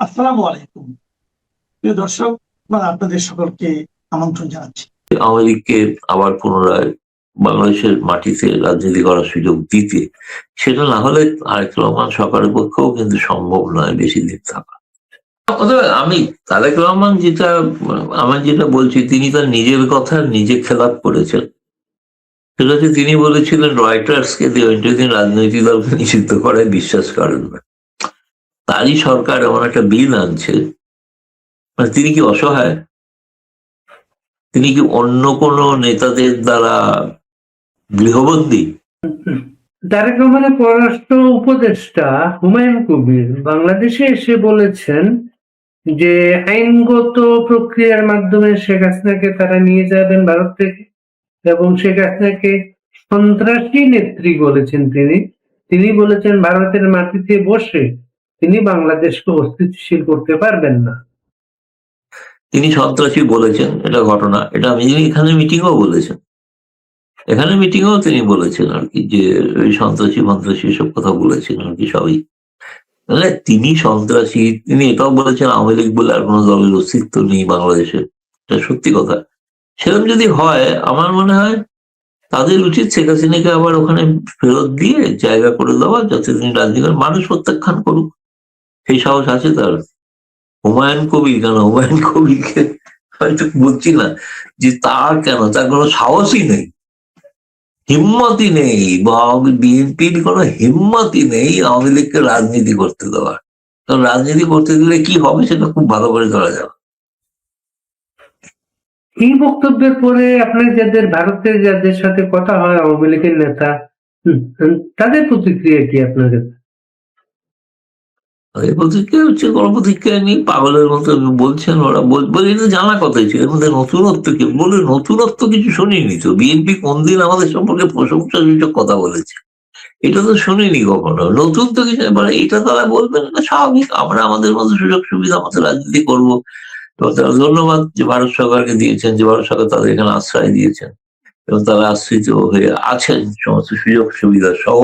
আসসালামু আলাইকুম। প্রিয় দর্শক, আপনাদের সকলকে আমন্ত্রণ জানাচ্ছি। আওয়ামী লীগকে আবার পুনরায় বাংলাদেশের মাটিতে রাজনীতি করার সুযোগ দিতে, সেটা না হলে তারেক রহমান সরকারের পক্ষেও কিন্তু সম্ভব নয় বেশি দিন থাকা। অতএব আমি তারেক রহমান যেটা বলছি, তিনি তার নিজের কথা নিজে খেলাপ করেছেন। সেটা হচ্ছে, তিনি বলেছিলেন রয়টার্সকে তিনি রাজনৈতিক দলকে নিষিদ্ধ করায় বিশ্বাস করেন না। তারই সরকার এমন একটা বিল আনছে, তিনি কি অসহায়? তিনি কি অন্য কোনো নেতাদের দ্বারা গৃহবন্দী? তারেক রহমানের পররাষ্ট্র উপদেষ্টা হুমায়ুন কবির বাংলাদেশে এসে বলেছেন যে আইনগত প্রক্রিয়ার মাধ্যমে শেখ হাসিনাকে তারা নিয়ে যাবেন ভারত থেকে, এবং শেখ হাসিনাকে সন্ত্রাসী নেত্রী বলেছেন তিনি বলেছেন ভারতের মাটিতে বসে তিনি বাংলাদেশকে অস্থিতিশীল করতে পারবেন না। তিনি সন্ত্রাসী বলেছেন, এটা ঘটনা। এটা আমি এখানে মিটিংও বলেছেন, তিনি বলেছেন আর কি, যে ওই সন্ত্রাসী সব কথা বলেছেন আর কি সবই। তাহলে তিনি সন্ত্রাসী, তিনি এটাও বলেছেন আওয়ামী লীগ বলে আর কোনো দলের অস্তিত্ব নেই বাংলাদেশে। এটা সত্যি কথা। সেরকম যদি হয়, আমার মনে হয় তাদের উচিত শেখ হাসিনাকে আবার ওখানে ফেরত দিয়ে জায়গা করে দেওয়া, যাতে তিনি রাজনীতি করেন, মানুষ প্রত্যাখ্যান করুক। সেই সাহস আছে তার। হুমায়ুন কবির কেন? হুমায়ুন কবিরকে হয়তো বুঝছি না যে তার কোনো সাহসই নেই, হিম্মতই নেই, বা বিএনপির কোনো হিম্মতই নেই আওয়ামী লীগকে রাজনীতি করতে দেওয়ার। কারণ রাজনীতি করতে দিলে কি হবে সেটা খুব ভালো করে ধরা যাবে। এই বক্তব্যের পরে আপনার ভারতের যাদের সাথে কথা হয় আওয়ামী লীগের নেতা, তাদের প্রতিক্রিয়া কি আপনার কাছে? এই প্রতিক্রিয়া হচ্ছে, কোনো প্রতিক্রিয়া নেই, পাগলের মতো বলছেন ওরা। বলি না, জানা কথাই ছিল, এর মধ্যে নতুনত্ব কি? বলে নতুনত্ব কিছু শুনিনি তো। বিএনপি কোন দিন আমাদের সম্পর্কে প্রশংসা সূচক কথা বলেছে? এটা তো শুনিনি কখনো। নতুন তো কিছু, মানে এটা তারা বলবেন না, স্বাভাবিক। আমরা আমাদের মতো সুযোগ সুবিধা মতো রাজনীতি করবো। তো তারা ধন্যবাদ যে ভারত সরকারকে দিয়েছেন, যে ভারত সরকার তাদের এখানে আশ্রয় দিয়েছেন এবং তারা আশ্রিত হয়ে আছেন সমস্ত সুযোগ সুবিধা সহ।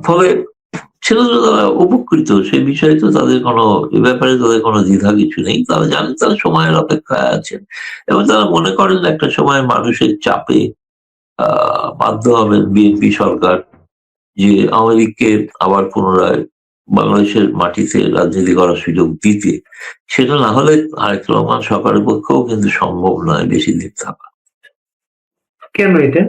ফলে সেটা তো তারা উপকৃত, সেই বিষয়ে তো তাদের কোনো, এ ব্যাপারে তাদের কোনো দ্বিধা কিছু নেই। তারা জানেন তারা সময়ের অপেক্ষায় আছেন, এবং তারা মনে করেন একটা সময় মানুষের চাপে বাধ্য হবেন বিএনপি সরকার যে আওয়ামী লীগকে আবার পুনরায় বাংলাদেশের মাটিতে রাজনীতি করার সুযোগ দিতে। সেটা না হলে তারেক রহমান সরকারের পক্ষেও কিন্তু সম্ভব নয় বেশি দিন থাকা। কেন এটা?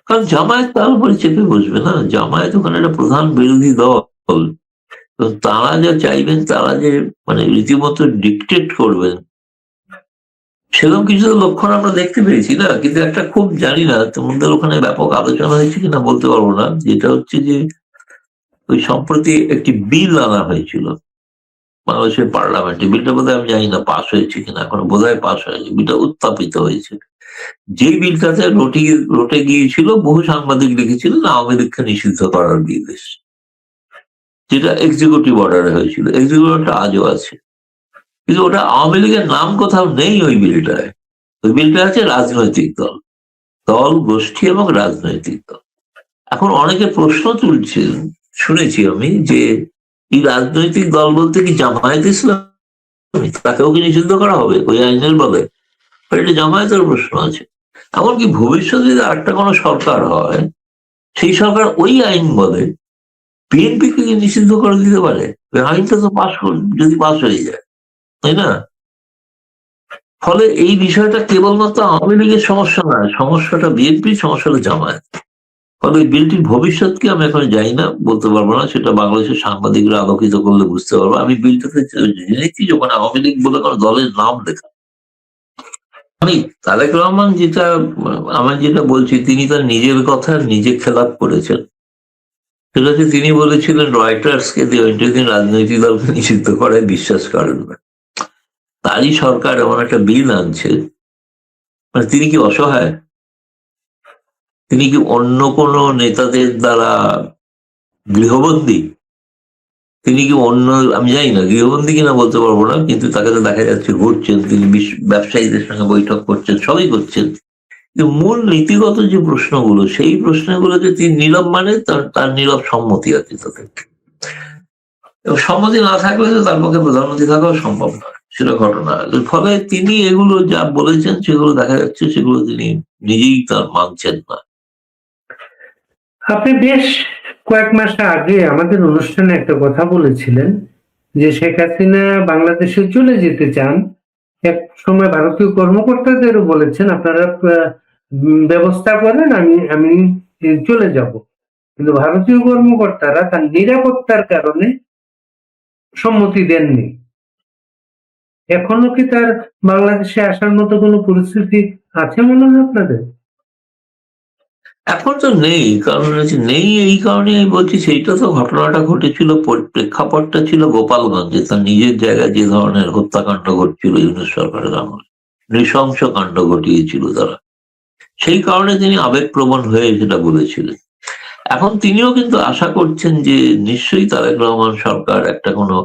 কারণ জামায়াত তার উপরে চেপে বসবে না। জামায়াত ওখানে একটা প্রধান বিরোধী দল। তো তারা যা চাইবেন, তারা যে মানে রীতিমতো ডিকটেট করবেন, সেরকম কিছু লক্ষণ আমরা দেখতে পেয়েছি না। কিন্তু একটা খুব জানি না তোমাদের ওখানে ব্যাপক আলোচনা হয়েছে কিনা বলতে পারবো না, যেটা হচ্ছে যে ওই সম্প্রতি একটি বিল আনা হয়েছিল বাংলাদেশের পার্লামেন্টে। বিলটা বোধহয় আমি জানি না পাশ হয়েছে কিনা, এখন বোধহয় পাশ হয়নি। বিলটা উত্থাপিত হয়েছে। যে বিলটাতে রটে গিয়েছিল, বহু সাংবাদিক লিখেছিলেন আওয়ামী লীগকে নিষিদ্ধ করার নির্দেশ, যেটা এক্সিকিউটিভ অর্ডারে হয়েছিল। এক্সিকিউটিভ অর্ডারটা আজও আছে, কিন্তু ওটা আওয়ামী লীগের নাম কোথাও নেই ওই বিলটায়। ওই বিলটা আছে রাজনৈতিক দল, গোষ্ঠী এবং রাজনৈতিক দল। এখন অনেকে প্রশ্ন তুলছেন, শুনেছি আমি, যে এই রাজনৈতিক দল বলতে কি জামায়াত ইসলামী, তাকেও কি নিষিদ্ধ করা হবে ওই আইনের বলে? এটা জামায়াতের প্রশ্ন আছে। এমনকি ভবিষ্যতে যদি আরেকটা কোনো সরকার হয়, সেই সরকার ওই আইন বলে বিএনপি কে নিষিদ্ধ করে দিতে পারে। ওই আইনটা তো যদি পাশ হয়ে যায়, তাই না? ফলে এই বিষয়টা কেবলমাত্র আওয়ামী লীগের সমস্যা নয়, সমস্যাটা বিএনপির, সমস্যাটা জামায়াত। ফলে এই বিলটির ভবিষ্যৎ কি আমি এখন জানি না, বলতে পারবো না। সেটা বাংলাদেশের সাংবাদিকরা আলোকিত করলে বুঝতে পারবো। আমি বিলটাতে জেনেছি যখন আওয়ামী লীগ বলে কোনো দলের নাম লেখা। আমি তারেক রহমান যেটা বলছি, তিনি তার নিজের কথা নিজে খেলাপ করেছেন। সেটা হচ্ছে, তিনি বলেছিলেন রয়টার্সকে তিনি রাজনৈতিক দলকে নিষিদ্ধ করায় বিশ্বাস করেন না। তারই সরকার এমন একটা বিল আনছে, তিনি কি অসহায়? তিনি কি অন্য কোনো নেতাদের দ্বারা গৃহবন্দী? তিনি কি অন্য, আমি জানি না গৃহবন্দী কিনা বলতে পারবো না, কিন্তু তাকে তো দেখা যাচ্ছে ঘুরছেন, তিনি ব্যবসায়ীদের সঙ্গে বৈঠক করছেন, সবই করছেন। কিন্তু মূল নীতিগত যে প্রশ্নগুলো, সেই প্রশ্নগুলোকে তিনি নীরব, মানে তার নীরব সম্মতি আছে তাদের। এবং সম্মতি না থাকলে তো তার পক্ষে প্রধানমন্ত্রী থাকাও সম্ভব নয়, সেটা ঘটনা। এর ফলে তিনি এগুলো যা বলেছেন সেগুলো দেখা যাচ্ছে সেগুলো তিনি নিজেই তার মানছেন না। আপনি বেশ কয়েক মাস আগে আমাদের অনুষ্ঠানে একটা কথা বলেছিলেন যে শেখ হাসিনা বাংলাদেশে চলে যেতে চান। এক সময় ভারতীয় কর্মকর্তাদেরও বলেছেন আপনারা ব্যবস্থা করেন, আমি আমি চলে যাব। কিন্তু ভারতীয় কর্মকর্তারা তার নিরাপত্তার কারণে সম্মতি দেননি। এখনো কি তার বাংলাদেশে আসার মতো কোনো পরিস্থিতি আছে মনে হয় আপনাদের? এখন তো নেই, কারণ হচ্ছে নেই এই কারণে আমি বলছি, সেইটা তো ঘটনাটা ঘটেছিল, প্রেক্ষাপটটা ছিল গোপালগঞ্জে, তার নিজের জায়গায় যে ধরনের হত্যাকাণ্ড ঘটছিল ইউনূস সরকারের আমলে, নৃশংস কাণ্ড ঘটিয়েছিল তারা, সেই কারণে তিনি আবেগপ্রবণ হয়ে সেটা বলেছিলেন। এখন তিনিও কিন্তু আশা করছেন যে নিশ্চয়ই তারেক রহমান সরকার একটা কোনো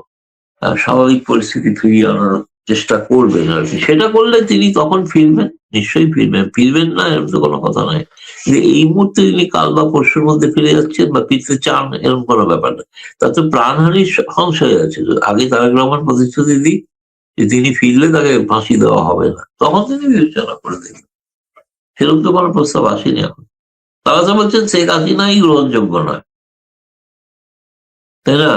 স্বাভাবিক পরিস্থিতি ফিরিয়ে আনার চেষ্টা করবেন আর কি। সেটা করলে তিনি তখন ফিরবেন, নিশ্চয়ই ফিরবেন, ফিরবেন না এরকম তো কোনো কথা নাই। যে এই মুহূর্তে তিনি কাল বা পরশুর মধ্যে ফিরে যাচ্ছেন বা ফিরতে চান এরকম কোনো ব্যাপার না। তার তো প্রাণহানির সংশয় আছে। আগে তারেক রহমান প্রতিশ্রুতি দিই যে তিনি ফিরলে তাকে ফাঁসি দেওয়া হবে না, তখন তিনি বিবেচনা করে দেবেন। সেরকম তো কোনো প্রস্তাব আসেনি এখন। তারা তো বলছেন শেখ হাসিনাই গ্রহণযোগ্য নয়, তাই না?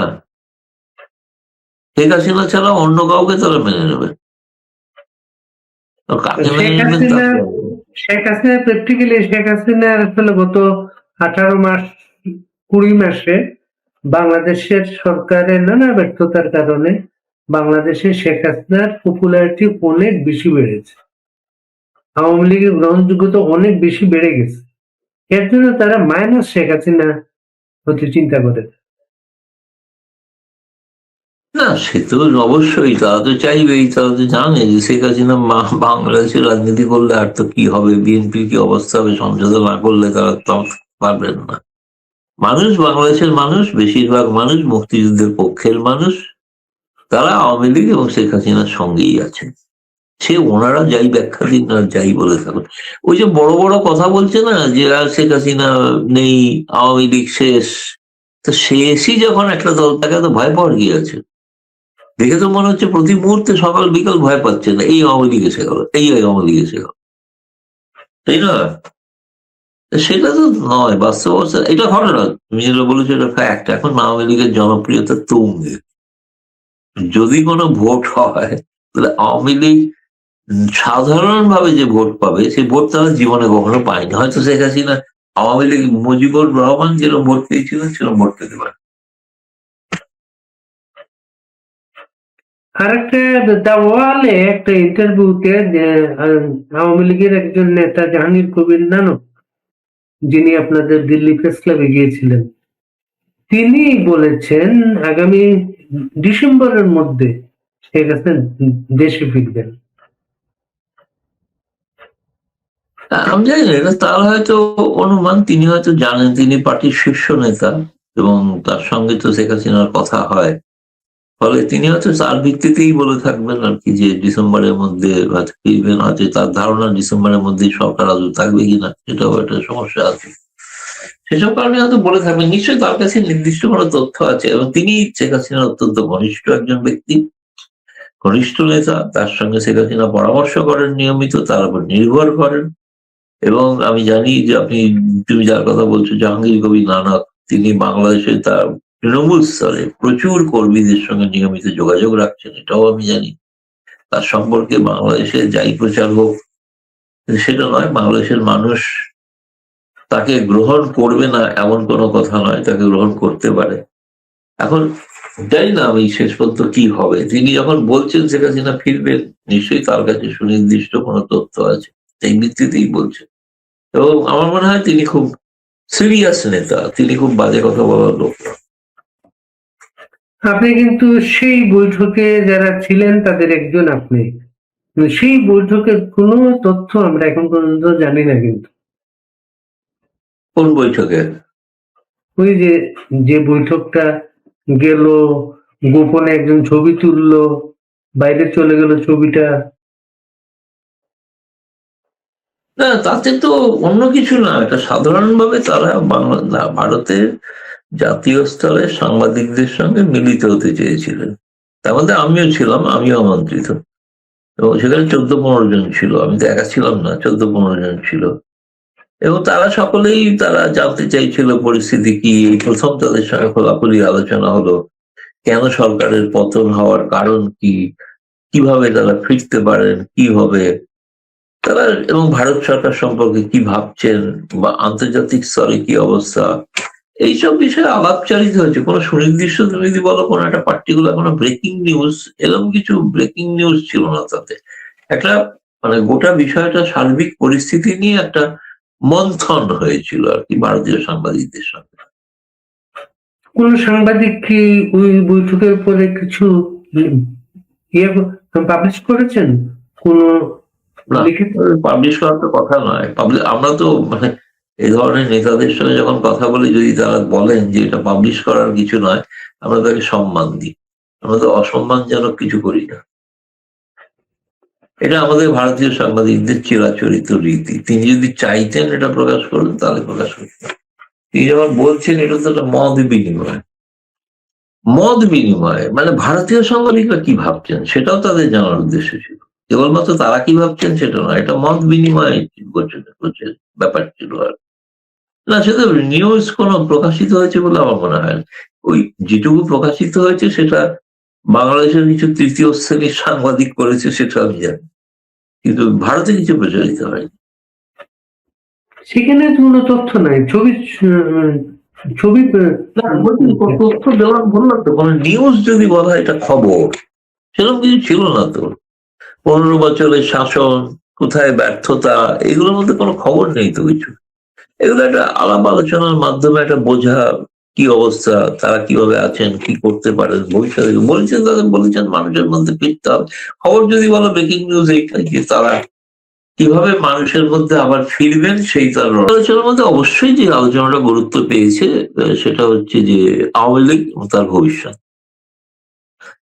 শেখ হাসিনা ছাড়া অন্য কাউকে তারা মেনে নেবে, কাকে মেনে শেখ নেবেন তা হাসিনা শেখ হাসিনা প্র্যাকটিক্যালি শেখ হাসিনা আসলে গত 18 মাস 20 মাসে বাংলাদেশের সরকারের নানা ব্যর্থতার কারণে বাংলাদেশে শেখ হাসিনার পপুলারিটি অনেক বেশি বেড়েছে। আওয়ামী লীগের গ্রহণযোগ্যতা অনেক বেশি বেড়ে গেছে। এর জন্য তারা মাইনাস শেখ হাসিনা হতে চিন্তা করে। না, সে তো অবশ্যই, তারা তো চাইবেই, তারা তো জানে যে শেখ হাসিনা বাংলাদেশে রাজনীতি করলে আর তো কি হবে, বিএনপির কি অবস্থা হবে, সমঝোতা না করলে তারা তো পারবেন না। মানুষ, বাংলাদেশের মানুষ, বেশিরভাগ মানুষ মুক্তিযুদ্ধের পক্ষের মানুষ, তারা আওয়ামী লীগ এবং শেখ হাসিনার সঙ্গেই আছে। সে ওনারা যাই ব্যাখ্যা দিন আর যাই বলে থাকুন, ওই যে বড় বড় কথা বলছে না যে শেখ হাসিনা নেই, আওয়ামী লীগ শেষ, তো শেষই যখন একটা দল, তাকে তো ভয় পাওয়ার কি আছে? দেখে তো মনে হচ্ছে প্রতি মুহূর্তে সকাল বিকাল ভয় পাচ্ছে না, এই আওয়ামী লীগ এসে গেল, এই আওয়ামী লীগ এসে গেল, তাই না? সেটা তো নয় বাস্তব অবস্থা, এটা ঘটনা, তুমি যেটা বলেছো এটা ফ্যাক্ট। এখন আওয়ামী লীগের জনপ্রিয়তা তুঙ্গে, যদি কোনো ভোট হয় তাহলে আওয়ামী লীগ সাধারণভাবে যে ভোট পাবে সেই ভোট তারা জীবনে কখনো পায়নি। হয়তো শেখ হাসিনা, আওয়ামী লীগ মুজিবুর রহমান যেরকম ভোট পেয়েছিলেন সেরকম ভোট পেতে পারে। আর একটা দাওয়ালে একটা ইন্টারভিউতে আওয়ামী লীগের একজন নেতা জাহাঙ্গীর কবির নানক, যিনি আপনাদের দিল্লি প্রেস ক্লাবে গিয়েছিলেন, তিনি বলেছেন আগামী ডিসেম্বরের মধ্যে শেখ হাসিনা দেশে ফিরবেন। আমি জানি না, এটা তার হয়তো অনুমান, তিনি হয়তো জানেন তিনি পার্টির শীর্ষ নেতা এবং তার সঙ্গে তো শেখ হাসিনার কথা হয়, ফলে তিনি হয়তো তার ভিত্তিতেই বলে থাকবেন আর কি যে ডিসেম্বরের মধ্যে হয়তো ফিরবেন। হয়তো তার ধারণা ডিসেম্বরের মধ্যেই সরকার আদৌ থাকবে কিনা সেটাও একটা সমস্যা আছে, সেসব কারণে হয়তো বলে থাকবেন। নিশ্চয়ই তার কাছে নির্দিষ্ট কোনো তথ্য আছে এবং তিনি শেখ হাসিনার অত্যন্ত ঘনিষ্ঠ একজন ব্যক্তি, ঘনিষ্ঠ নেতা, তার সঙ্গে শেখ হাসিনা পরামর্শ করেন নিয়মিত, তার উপর নির্ভর করেন। এবং আমি জানি যে তুমি যার কথা বলছো জাহাঙ্গীর কবির নানক, তিনি বাংলাদেশে তার তৃণমূল স্তরে প্রচুর কর্মীদের সঙ্গে নিয়মিত যোগাযোগ রাখছেন, এটাও আমি জানি। তার সম্পর্কে বাংলাদেশে যাই প্রচার হোক, সেটা নয় বাংলাদেশের মানুষ তাকে গ্রহণ করবে না এমন কোনো কথা নয়, তাকে গ্রহণ করতে পারে। এখন জানি না আমি শেষ পর্যন্ত কি হবে। তিনি যখন বলছেন শেখ হাসিনা ফিরবেন, নিশ্চয়ই তার কাছে সুনির্দিষ্ট কোনো তথ্য আছে, এই ভিত্তিতেই বলছেন। এবং আমার মনে হয় তিনি খুব সিরিয়াস নেতা, তিনি খুব বাজে কথা বলার লোক না। আপনি কিন্তু সেই বৈঠকে যারা ছিলেন তাদের একজন আপনি, সেই বৈঠকের কোনো তথ্য আমরা এখন পর্যন্ত জানি না। কিন্তু কোন বৈঠকে? ওই যে যে বৈঠকটা গেল, গোপনে একজন ছবি তুললো, বাইরে চলে গেল ছবিটা। না, তাতে তো অন্য কিছু না, এটা সাধারণভাবে তারা ভারতের জাতীয় স্তরে সাংবাদিকদের সঙ্গে মিলিত হতে চেয়েছিলেন। তার মধ্যে আমিও ছিলাম, আমিও আমন্ত্রিত, এবং সেখানে 14-15 জন ছিল, আমি তো একা ছিলাম না, 14-15 জন ছিল। এবং তারা সকলেই তারা জানতে চাইছিল পরিস্থিতি কি। প্রথম তাদের সঙ্গে খোলাখুলি আলোচনা হলো, কেন সরকারের পতন হওয়ার কারণ কি, কিভাবে তারা ফিরতে পারেন, কি হবে তারা, এবং ভারত সরকার সম্পর্কে কি ভাবছেন, বা আন্তর্জাতিক স্তরে কি অবস্থা, এইসব বিষয়ে আলাপচারিত হয়েছে। কোনো সুনির্দিষ্ট তুমি যদি বলো কোনো একটা পার্টিকুলার কোনো ব্রেকিং নিউজ, এরকম কিছু ব্রেকিং নিউজ ছিল না তাতে। একটা মানে গোটা বিষয়টা সার্বিক পরিস্থিতি নিয়ে একটা মন্থন হয়েছিল আর কি ভারতীয় সাংবাদিকদের সঙ্গে। কোন সাংবাদিক কি ওই বৈঠকের পরে কিছু ইয়ে পাবলিশ করেছেন? কোন লিখিত? পাবলিশ করার তো কথা নয়। আমরা তো মানে এই ধরনের নেতাদের সঙ্গে যখন কথা বলি, যদি তারা বলেন যে এটা পাবলিশ করার কিছু নয়, আমরা তাকে সম্মান দিই। আমরা তো অসম্মানজনক কিছু করি না। এটা আমাদের ভারতীয় সাংবাদিকদের চিরাচরিত রীতি। তিনি যদি চাইতেন এটা প্রকাশ করবেন তাহলে প্রকাশ করতেন। তিনি যখন বলছেন এটা তো একটা মত বিনিময়, মানে ভারতীয় সাংবাদিকরা কি ভাবছেন সেটাও তাদের জানার উদ্দেশ্য ছিল। কেবলমাত্র তারা কি ভাবছেন সেটা নয়, এটা মত বিনিময় ব্যাপার ছিল। আর না, সেটা নিউজ কোনো প্রকাশিত হয়েছে বলে আমার মনে হয় না। ওই যেটুকু প্রকাশিত হয়েছে সেটা বাংলাদেশের কিছু তৃতীয় শ্রেণীর সাংবাদিক করেছে, সেটা আমি জানি, কিন্তু ভারতে কিছু প্রচারিত হয়নি। সেখানে কোনো তথ্য নাই, ছবি তথ্য দেওয়ার বললাম তো, কোনো নিউজ যদি বলা হয় এটা খবর, সেরকম কিছু ছিল না তো। 15 বছরের শাসন, কোথায় ব্যর্থতা, এগুলোর মধ্যে কোনো খবর নেই তো কিছু। এগুলো একটা আলাপ আলোচনার মাধ্যমে একটা বোঝা কি অবস্থা, তারা কিভাবে আছেন, কি করতে পারেন ভবিষ্যতে বলেছেন, তাদের বলেছেন মানুষের মধ্যে ফিরতে হবে। খবর যদি বলো ব্রেকিং নিউজ এইটাই যে তারা কিভাবে মানুষের মধ্যে আবার ফিরবেন, সেই তার আলোচনার মধ্যে অবশ্যই যে আলোচনাটা গুরুত্ব পেয়েছে সেটা হচ্ছে যে আওয়ামী লীগ এবং তার ভবিষ্যৎ।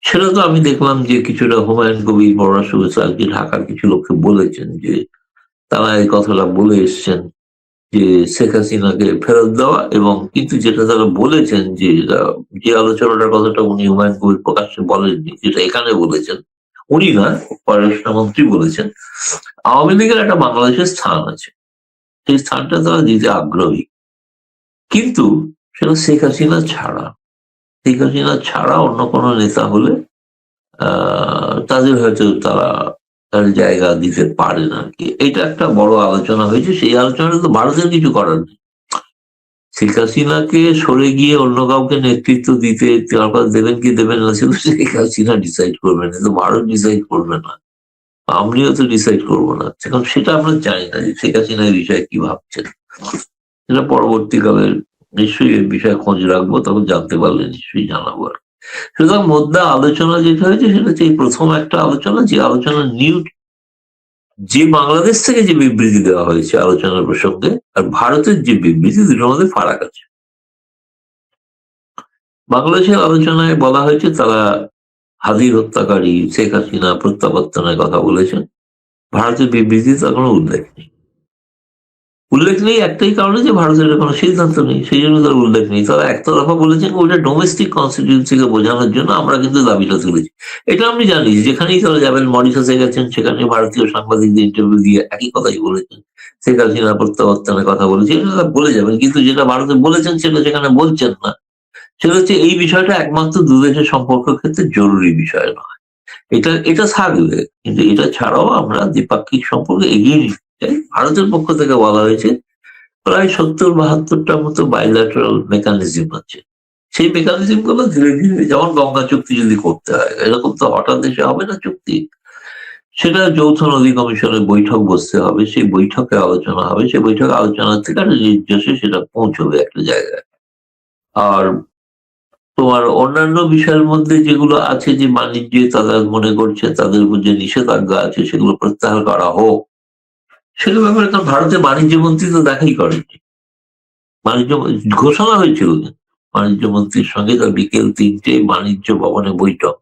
সেটা তো আমি দেখলাম যে কিছুটা হুমায়ুন কবির পররাষ্ট্র মন্ত্রী ঢাকার কিছু লোককে বলেছেন যে তারা এই কথাটা বলে এসছেন যে শেখ হাসিনাকে ফেরত দেওয়া, এবং কিন্তু যেটা তারা বলেছেন যে আলোচনাটার কথাটা উনি হুমায়ুন কবির প্রকাশ্যে বলেননি, যেটা এখানে বলেছেন উনি না, পররাষ্ট্রমন্ত্রী বলেছেন, আওয়ামী লীগের একটা বাংলাদেশের স্থান আছে, সেই স্থানটা তারা দিতে আগ্রহী, কিন্তু সেটা শেখ হাসিনা ছাড়া অন্য কোনো নেতা হলে তাদের হয়তো তার জায়গা দিতে পারে না আর কি। এটা একটা বড় আলোচনা হয়েছে। সেই আলোচনাটা তো ভারতের কিছু করার নেই। শেখ হাসিনাকে সরে গিয়ে অন্য কাউকে নেতৃত্ব দিতে দরকার দেবেন কি দেবেন না, সেগুলো শেখ হাসিনা ডিসাইড করবেন, কিন্তু ভারত ডিসাইড করবে না, আমরাও তো ডিসাইড করবো না। এখন সেটা আমরা জানি না যে শেখ হাসিনা এই বিষয়ে কি ভাবছেন। সেটা পরবর্তীকালে নিশ্চয়ই এই বিষয়ে খোঁজ রাখবো, তখন জানতে পারলে নিশ্চয়ই জানাবো। আর সুতরাং মধ্যে আলোচনা যেটা হয়েছে সেটা হচ্ছে এই প্রথম একটা আলোচনা, যে আলোচনা যে বাংলাদেশ থেকে যে বিবৃতি দেওয়া হয়েছে আলোচনার প্রসঙ্গে আর ভারতের যে বিবৃতি, দুটোর মধ্যে ফারাক আছে। বাংলাদেশের আলোচনায় বলা হয়েছে তারা হাদির হত্যাকারী শেখ হাসিনা প্রত্যাবর্তনের কথা বলেছেন। ভারতের বিবৃতি তার কোনো উল্লেখ নেই একটাই কারণে যে ভারতের কোনো সিদ্ধান্ত নেই, সেই জন্য তার উল্লেখ নেই। তারা একতরফা বলেছেন ওইটা ডোমেস্টিক কনস্টিটিউন্সিকে বোঝানোর জন্য আমরা কিন্তু দাবিটা তুলেছি। এটা আমি জানি, যেখানেই তারা যাবেন, মরিশাসে গেছেন, সেখানে ভারতীয় সাংবাদিকদের ইন্টারভিউ দিয়ে একই কথাই বলেছেন, শেখ হাসিনা প্রত্যাবর্তনের কথা বলেছে, এটা তারা বলে যাবেন। কিন্তু যেটা ভারতে বলেছেন সেটা সেখানে বলছেন না, সেটা হচ্ছে এই বিষয়টা একমাত্র দুদেশের সম্পর্কের ক্ষেত্রে জরুরি বিষয় নয়। এটা থাকবে, কিন্তু এটা ছাড়াও আমরা দ্বিপাক্ষিক সম্পর্কে এগিয়ে নিতে চাই। ভারতের পক্ষ থেকে বলা হয়েছে প্রায় 70-72টার মতো বাইল্যাটারাল মেকানিজম আছে। সেই মেকানিজম গুলো ধীরে ধীরে, যেমন গঙ্গা চুক্তি যদি করতে হয়, এরকম তো হঠাৎ দেশে হবে না চুক্তি, সেটা যৌথ নদী কমিশনের বৈঠক বসতে হবে, সেই বৈঠকে আলোচনা হবে, সেই বৈঠকে আলোচনা থেকে একটা নির্দেশে সেটা পৌঁছবে একটা জায়গায়। আর তোমার অন্যান্য বিষয়ের মধ্যে যেগুলো আছে, যে বাণিজ্যে তারা মনে করছে তাদের উপর যে নিষেধাজ্ঞা আছে সেগুলো প্রত্যাহার করা হোক, সেগুলো ব্যাপারে কারণ ভারতের বাণিজ্য মন্ত্রী তো দেখাই করেনি। বাণিজ্য ঘোষণা হয়েছিল, বাণিজ্য মন্ত্রীর সঙ্গে তার বিকেল 3টে বাণিজ্য ভবনে বৈঠক,